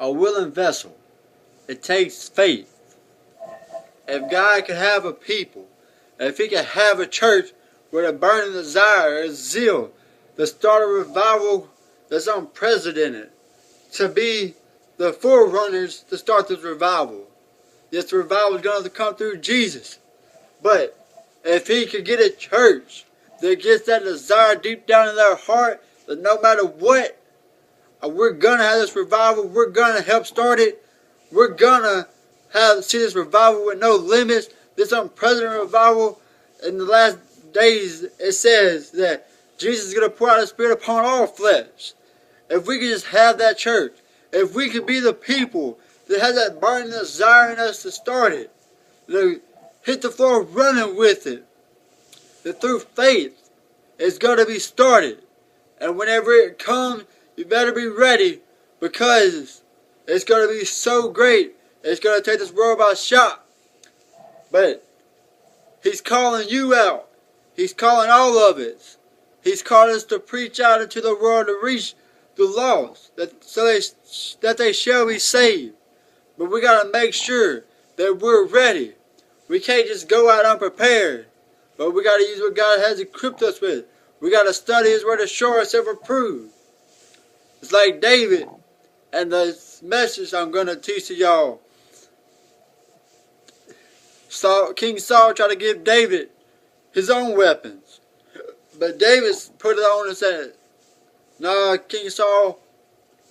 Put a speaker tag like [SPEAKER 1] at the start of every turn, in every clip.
[SPEAKER 1] a willing vessel. It takes faith. If God could have a people, if He could have a church with a burning desire, a zeal, to start a revival that's unprecedented, to be the forerunners to start this revival. This revival is going to come through Jesus. But if He could get a church that gets that desire deep down in their heart, that no matter what, we're going to have this revival, we're going to help start it, we're going to see this revival with no limits, this unprecedented revival. In the last days, it says that Jesus is going to pour out His Spirit upon all flesh. If we could just have that church, if we could be the people that has that burning desire in us to start it, to hit the floor running with it, that through faith it's going to be started. And whenever it comes, you better be ready, because it's going to be so great. It's going to take this world by shock. But He's calling you out. He's calling all of us. He's calling us to preach out into the world, to reach the lost, that they shall be saved. But we got to make sure that we're ready. We can't just go out unprepared. But we got to use what God has equipped us with. We got to study His word to show ourselves approved. It's like David and the message I'm going to teach to y'all. King Saul tried to give David his own weapons. But David put it on and said, "No, King Saul,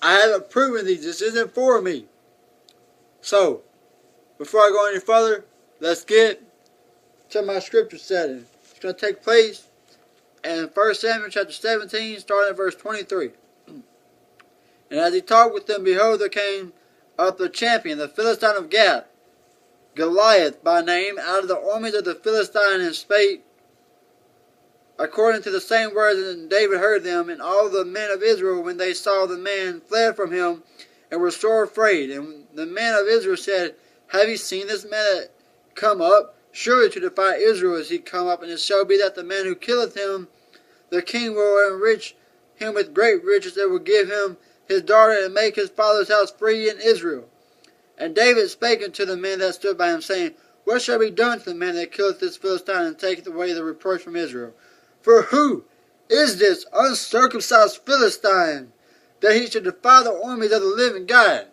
[SPEAKER 1] I haven't proven these. This isn't for me." So, before I go any further, let's get to my scripture setting. It's going to take place in 1 Samuel chapter 17, starting at verse 23. "And as he talked with them, behold, there came up the champion, the Philistine of Gath, Goliath by name, out of the armies of the Philistines, and spake according to the same words, and David heard them. And all the men of Israel, when they saw the man, fled from him, and were sore afraid. And the men of Israel said, Have ye seen this man that come up? Surely to defy Israel is he come up, and it shall be that the man who killeth him, the king will enrich him with great riches, and will give him his daughter, and make his father's house free in Israel. And David spake unto the men that stood by him, saying, What shall be done to the man that killeth this Philistine, and taketh away the reproach from Israel? For who is this uncircumcised Philistine, that he should defy the armies of the living God?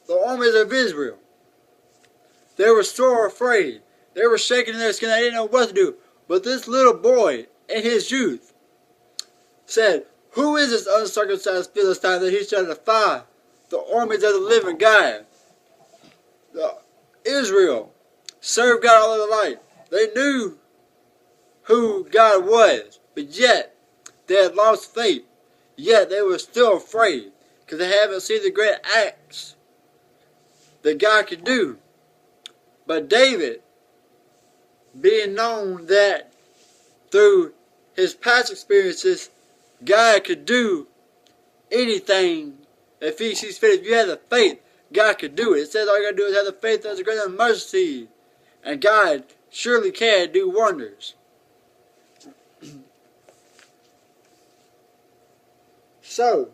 [SPEAKER 1] The armies of Israel. They were sore afraid. They were shaking in their skin. They didn't know what to do. But this little boy, in his youth, said, Who is this uncircumcised Philistine, that he shall defy the armies of the living God? Israel served God all their life. They knew who God was, but yet they had lost faith. Yet they were still afraid, because they haven't seen the great acts that God could do. But David, being known that through his past experiences, God could do anything if He sees fit. If you have the faith, God could do it. It says all you got to do is have the faith that's greater than mustard seed. And God surely can do wonders. So,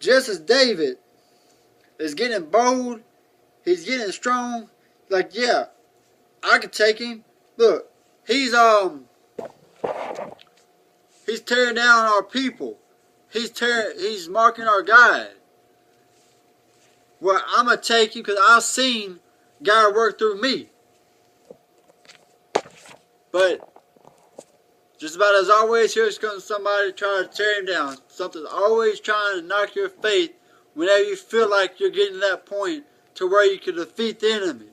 [SPEAKER 1] just as David is getting bold, he's getting strong, like, yeah, I could take him. Look, he's tearing down our people. He's marking our God. Well, I'm going to take him because I've seen God work through me. But just about as always, here's comes somebody trying to tear him down. Something's always trying to knock your faith whenever you feel like you're getting to that point to where you can defeat the enemy.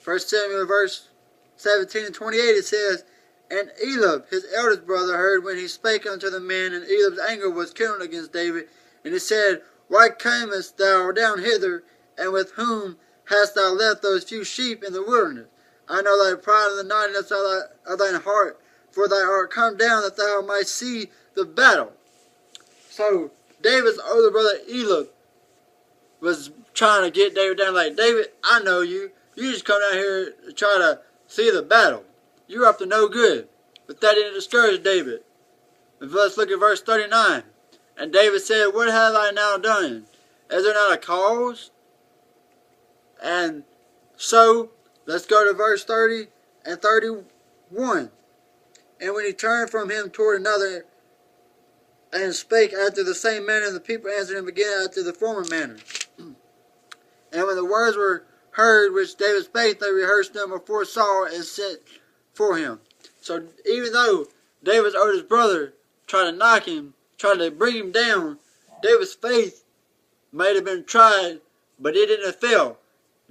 [SPEAKER 1] 1 Samuel verse 17 and 28, it says, And Eliab, his eldest brother, heard when he spake unto the men, and Eliab's anger was kindled against David. And he said, Why camest thou down hither, and with whom hast thou left those few sheep in the wilderness? I know thy pride and the naughtiness of thine heart, for thou art come down that thou mightst see the battle. So David's older brother Eliab was trying to get David down, like, David, I know you. You just come down here to try to see the battle. You're up to no good. But that didn't discourage David. Let's look at verse 39. And David said, what have I now done? Is there not a cause? And so, let's go to verse 30 and 31. And when he turned from him toward another, and spake after the same manner, the people answered him again after the former manner. And when the words were heard which David spake, they rehearsed them before Saul and sent for him. So even though David's oldest brother tried to knock him, tried to bring him down, David's faith might have been tried, but it didn't fail.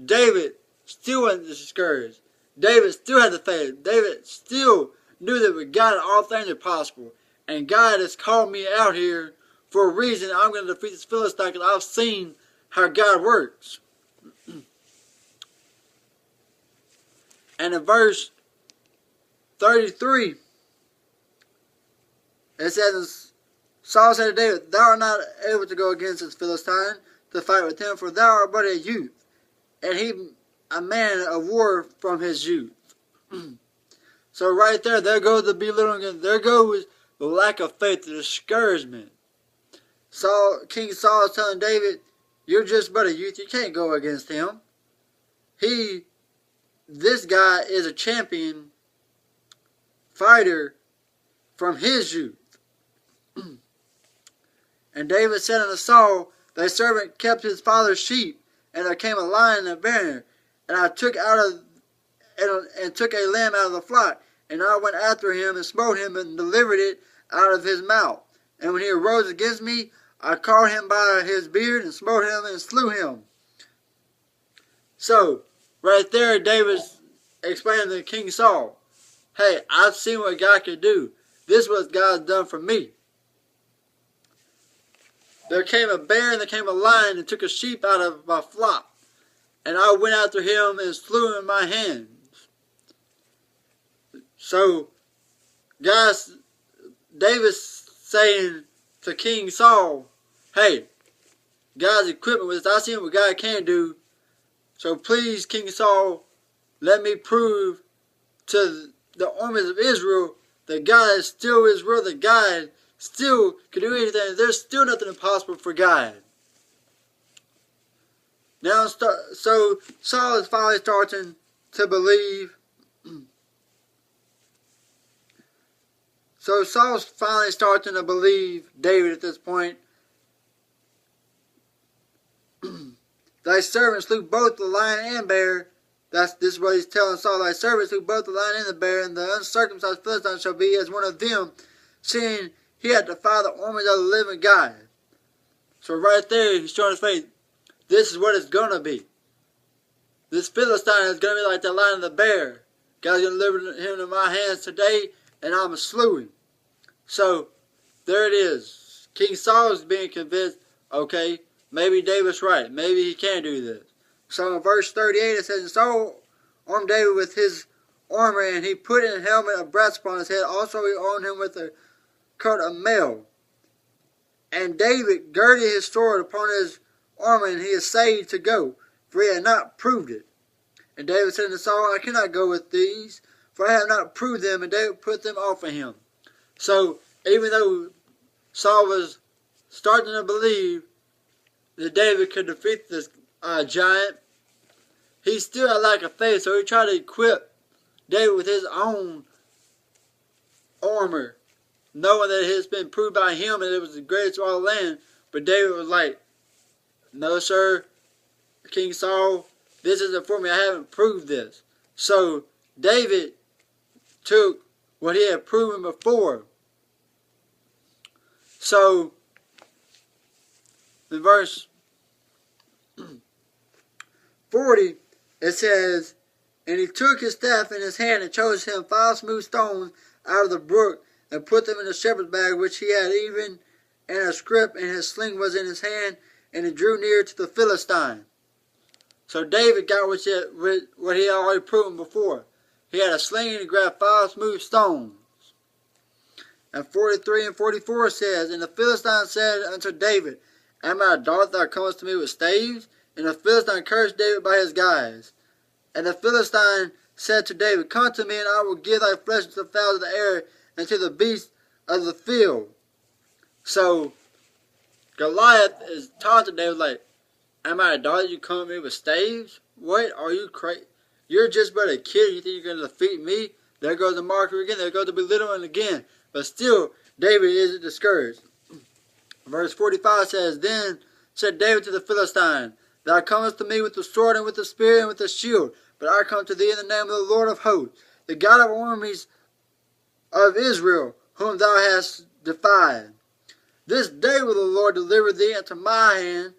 [SPEAKER 1] David still wasn't discouraged. David still had the faith. David still knew that with God all things are possible. And God has called me out here for a reason. I'm going to defeat this Philistine because I've seen how God works. And in verse 33, it says, Saul said to David, thou art not able to go against this Philistine to fight with him, for thou art but a youth, and he a man of war from his youth. So right there goes the belittling, there goes the lack of faith, the discouragement. King Saul is telling David, you're just but a youth, you can't go against him. This guy is a champion fighter from his youth. And David said unto Saul, thy servant kept his father's sheep, and there came a lion and a bear, and I took took a lamb out of the flock, and I went after him and smote him and delivered it out of his mouth. And when he arose against me, I caught him by his beard and smote him and slew him. So, right there, David's explaining to King Saul, hey, I've seen what God can do. This is what God's done for me. There came a bear and there came a lion and took a sheep out of my flock. And I went after him and slew him in my hands. So, guys, David's saying to King Saul, hey, God's equipment with this. I see what God can do. So please, King Saul, let me prove to the armies of Israel that God is still Israel, that God still can do anything. There's still nothing impossible for God. Now, so Saul is finally starting to believe. So Saul's finally starting to believe David at this point. Thy servant slew both the lion and bear. This is what he's telling Saul. Thy servant slew both the lion and the bear, and the uncircumcised Philistine shall be as one of them, seeing he had defied the armies of the living God. So right there, he's showing his faith. This is what it's going to be. This Philistine is going to be like the lion and the bear. God's going to deliver him into my hands today, and I'm going to slew him. So, there it is. King Saul is being convinced, okay, maybe David's right. Maybe he can do this. So in verse 38 it says, and Saul armed David with his armor, and he put in a helmet of brass upon his head. Also he armed him with a coat of mail. And David girded his sword upon his armor, and he essayed to go, for he had not proved it. And David said to Saul, I cannot go with these, for I have not proved them. And David put them off of him. So, even though Saul was starting to believe that David could defeat this giant, he still had lack of faith, so he tried to equip David with his own armor, knowing that it has been proved by him that it was the greatest of all the land. But David was like, no, sir, King Saul, this isn't for me. I haven't proved this. So, David took what he had proven before. So, in verse 40, it says, and he took his staff in his hand and chose him 5 smooth stones out of the brook and put them in the shepherd's bag which he had, even and a scrip, and his sling was in his hand, and he drew near to the Philistine. So David got what he had already proven before. He had a sling and he grabbed 5 smooth stones. And 43 and 44 says, and the Philistine said unto David, am I a dart that comest to me with staves? And the Philistine cursed David by his guise. And the Philistine said to David, come to me, and I will give thy flesh to the fowls of the air, and to the beasts of the field. So Goliath is taunting David like, am I a dog that you come at me with staves? What? Are you crazy? You're just but a kid. You think you're going to defeat me? There goes the marker again. There goes the belittling again. But still, David isn't discouraged. Verse 45 says, Then said David to the Philistine, Thou comest to me with the sword and with the spear and with the shield, but I come to thee in the name of the Lord of hosts, the God of armies of Israel, whom thou hast defied. This day will the Lord deliver thee into my hand,